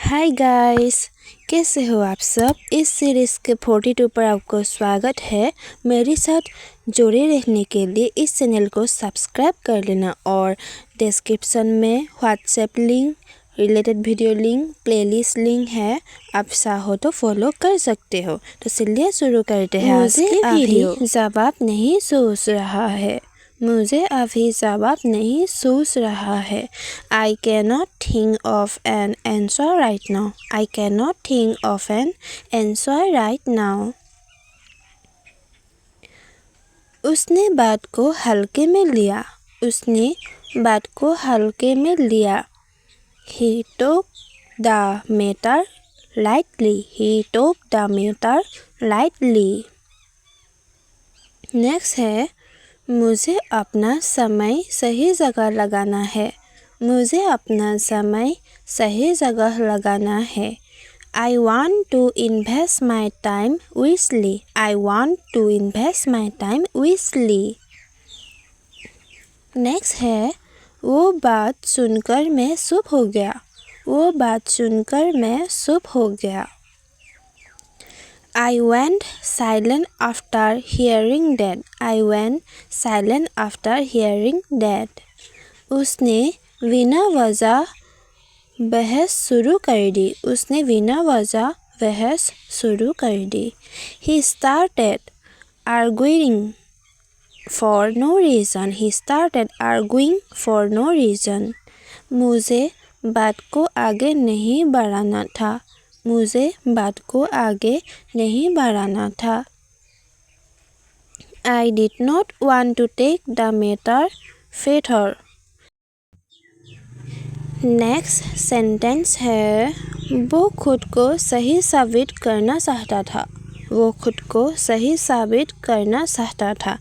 Hi guys, कैसे हो आप सब। इस सीरीज़ के 42 पर आपको स्वागत है। मेरे साथ जुड़े रहने के लिए इस चैनल को सब्सक्राइब कर लेना और डिस्क्रिप्शन में WhatsApp link, related video link, playlist link है, आप चाहो तो फॉलो कर सकते हो। तो चलिए शुरू करते हैं। मुझे वीडियो जवाब नहीं सोच रहा है। मुझे अभी जवाब नहीं सोच रहा है। I cannot think of an answer right now. I cannot think of an answer right now. उसने बात को हल्के में लिया। उसने बात को हल्के में लिया। He took the matter lightly. He took the matter lightly. Next है, मुझे अपना समय सही जगह लगाना है। मुझे अपना समय सही जगह लगाना है। I want to invest my time wisely. I want to invest my time wisely. Next है, वो बात सुनकर मैं चुप हो गया। वो बात सुनकर मैं चुप हो गया। I went silent after hearing that. I went silent after hearing that. उसने बिना वजह बहस शुरू कर दी। उसने बिना वजह बहस शुरू कर दी। He started arguing for no reason. He started arguing for no reason. मुझे बात को आगे नहीं बढ़ाना था। मुझे बात को आगे नहीं बढ़ाना था। I did not want to take the matter further. Next sentence है, वो खुद को सही साबित करना चाहता था। वो खुद को सही साबित करना चाहता था।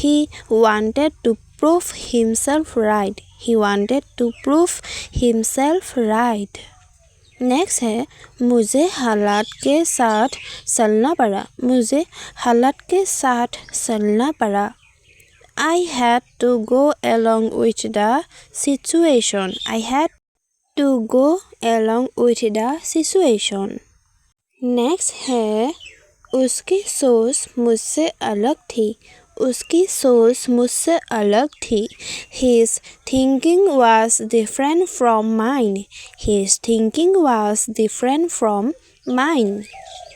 He wanted to prove himself right. He wanted to prove himself right. Next है, मुझे हालात के साथ चलना पड़ा। मुझे हालात के साथ चलना पड़ा। I had to go along with the situation. I had to go along with the situation. Next है, उसकी सोच मुझसे अलग थी। उसकी सोच मुझसे अलग थी। His thinking was different from mine. His thinking was different from mine.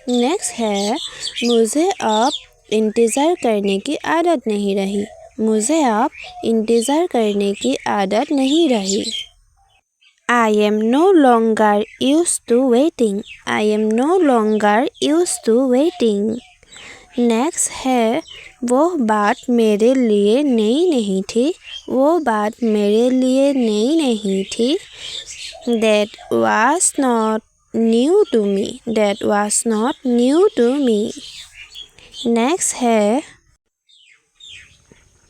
Next है, मुझे अब इंतज़ार करने की आदत नहीं रही। मुझे अब इंतज़ार करने की आदत नहीं रही। I am no longer used to waiting. I am no longer used to waiting. Next है, वो बात मेरे लिए नई नहीं थी। वो बात मेरे लिए नई नहीं थी। That was not new to me. That was not new to me. Next है,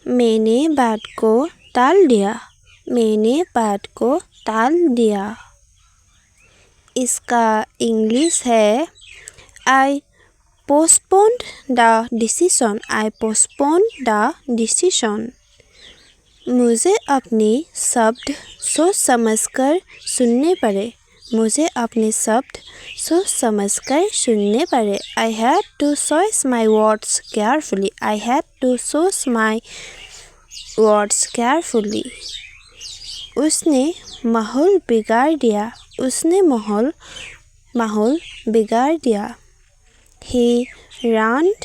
मैंने बात को टाल दिया। मैंने बात को टाल दिया। इसका इंग्लिश है, I postponed the decision. I postponed the decision. मुझे अपने शब्द सोच समझकर सुनने पड़े। मुझे अपने शब्द सोच समझकर सुनने पड़े। I had to choose my words carefully. I had to choose my words carefully. उसने माहौल बिगाड़ दिया। उसने माहौल बिगाड़ दिया। He ruined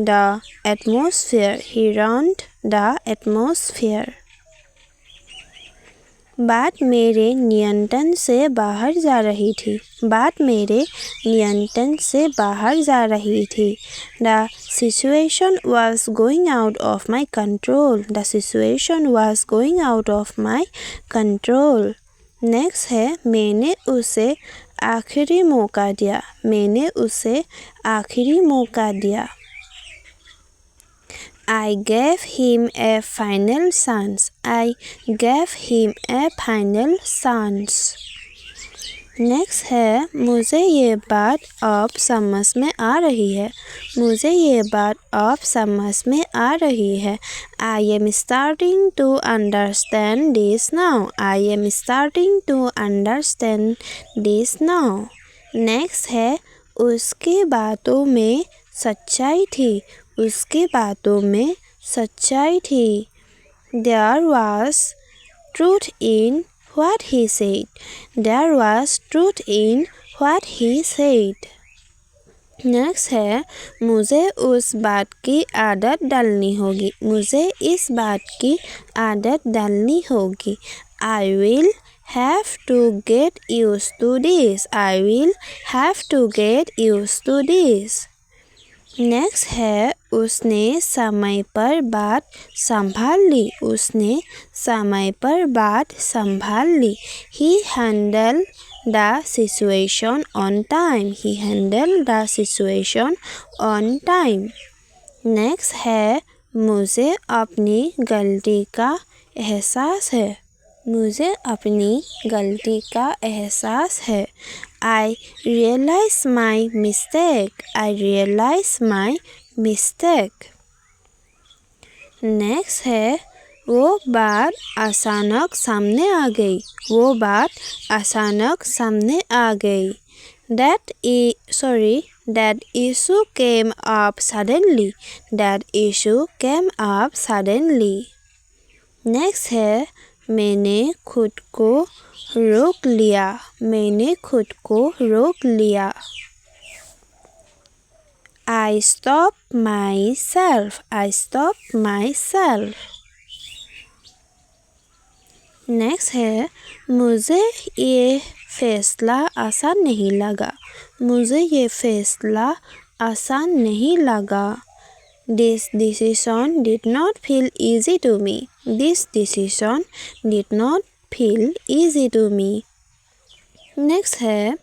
the atmosphere. He ruined the atmosphere. बात मेरे नियंत्रण से बाहर जा रही थी। बात मेरे नियंत्रण से बाहर जा रही थी। The situation was going out of my control. The situation was going out of my control. Next है, मैंने उसे आखिरी मौका दिया। मैंने उसे आखिरी मौका दिया। I gave him a final chance. I gave him a final chance. Next है मुझे ये बात अब समझ में आ रही है। मुझे ये बात अब समझ में आ रही है। I am starting to understand this now. I am starting to understand this now. Next है उसकी बातों में सच्चाई थी। उसकी बातों में सच्चाई थी। There was truth in what he said. There was truth in what he said. Next है मुझे उस बात की आदत डालनी होगी। मुझे इस बात की आदत डालनी होगी। I will have to get used to this. I will have to get used to this. Next है उसने समय पर बात संभाल ली। उसने समय पर बात संभाल ली। He handled the situation on time. He handled the situation on time. Next है मुझे अपनी गलती का एहसास है। मुझे अपनी गलती का एहसास है। I realize my mistake. I realize my mistake. Next है वो बात अचानक सामने आ गई। वो बात अचानक सामने आ गई। That issue came up suddenly. That issue came up suddenly. Next है मैंने खुद को रोक लिया। मैंने खुद को रोक लिया। I stopped myself. I stopped myself. Next है मुझे ये फैसला आसान नहीं लगा। मुझे ये फैसला आसान नहीं लगा। This decision did not feel easy to me. This decision did not feel easy to me. Next है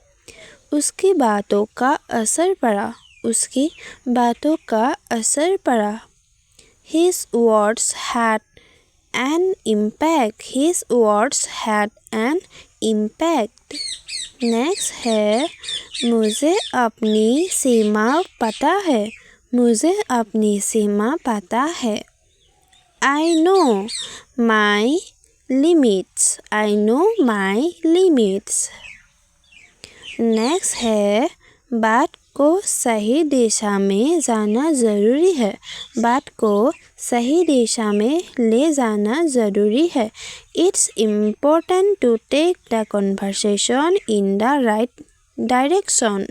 उसकी बातों का असर पड़ा। उसकी बातों का असर पड़ा। His words had an impact. His words had an impact. Next है मुझे अपनी सीमा पता है। मुझे अपनी सीमा पता है। I know my limits. I know my limits. Next है बात को सही दिशा में जाना ज़रूरी है। बात को सही दिशा में ले जाना ज़रूरी है। It's important to take the conversation in the right direction.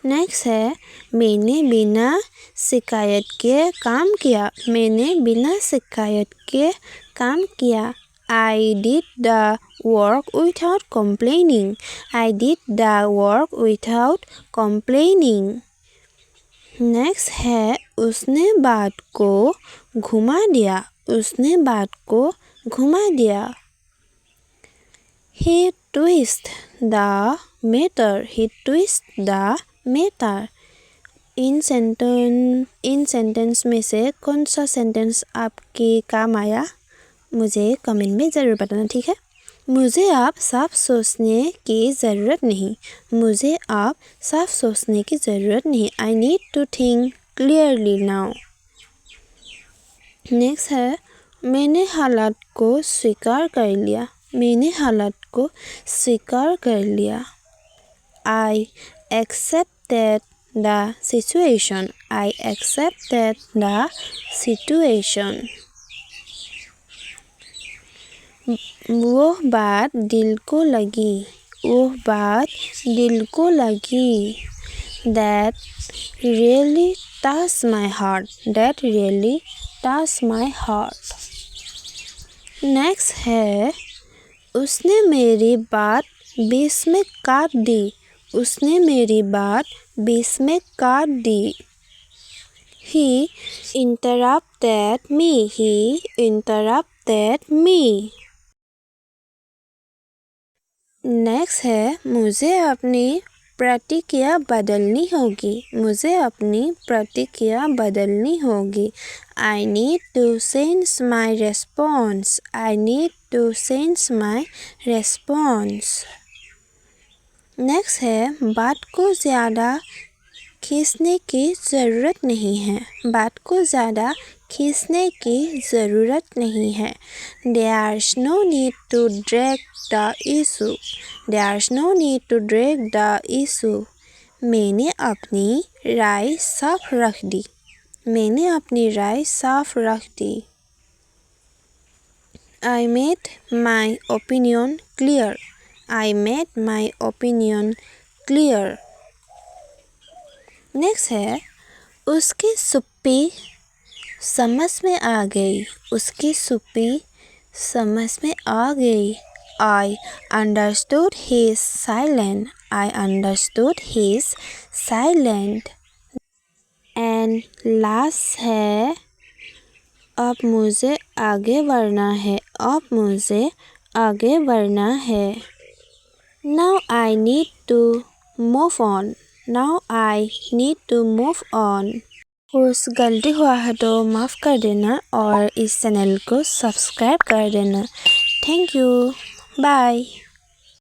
Next है मैंने बिना शिकायत के काम किया। मैंने बिना शिकायत के काम किया। I did the work without complaining. I did the work without complaining. Next है उसने बात को घुमा दिया। उसने बात को घुमा दिया। He twisted the matter. He twisted the matter. In sentence में से कौन सा सेंटेंस आपके काम आया मुझे कमेंट में ज़रूर बताना, ठीक है। मुझे आप साफ सोचने की ज़रूरत नहीं। मुझे आप साफ सोचने की ज़रूरत नहीं। I need to think clearly now. Next है मैंने हालात को स्वीकार कर लिया। मैंने हालात को स्वीकार कर लिया। I accepted the situation. I accepted the situation. वो बात दिल को लगी। वो बात दिल को लगी। That really touched my heart. That really touched my heart. Next है उसने मेरी बात बीच में काट दी। उसने मेरी बात बीच में काट दी। He interrupted me. He interrupted me. Next है मुझे अपनी प्रतिक्रिया बदलनी होगी। मुझे अपनी प्रतिक्रिया बदलनी होगी। I need to change my response. I need to change my response. Next है बात को ज़्यादा खींचने की ज़रूरत नहीं है। बात को ज़्यादा खींचने की ज़रूरत नहीं है। There's no need to drag the issue. There's no need to drag the issue. मैंने अपनी राय साफ रख दी। मैंने अपनी राय साफ रख दी। I made my opinion clear. I made my opinion clear. Next है उसकी सुप्पी समझ में आ गई। उसकी सुप्पी समझ में आ गई। I understood his silence. I understood his silence. And last है अब मुझे आगे बढ़ना है। अब मुझे आगे बढ़ना है। Now I need to move on. Now I need to move on. कुछ गलती हुआ है तो माफ़ कर देना और इस चैनल को सब्सक्राइब कर देना। Thank you. बाय।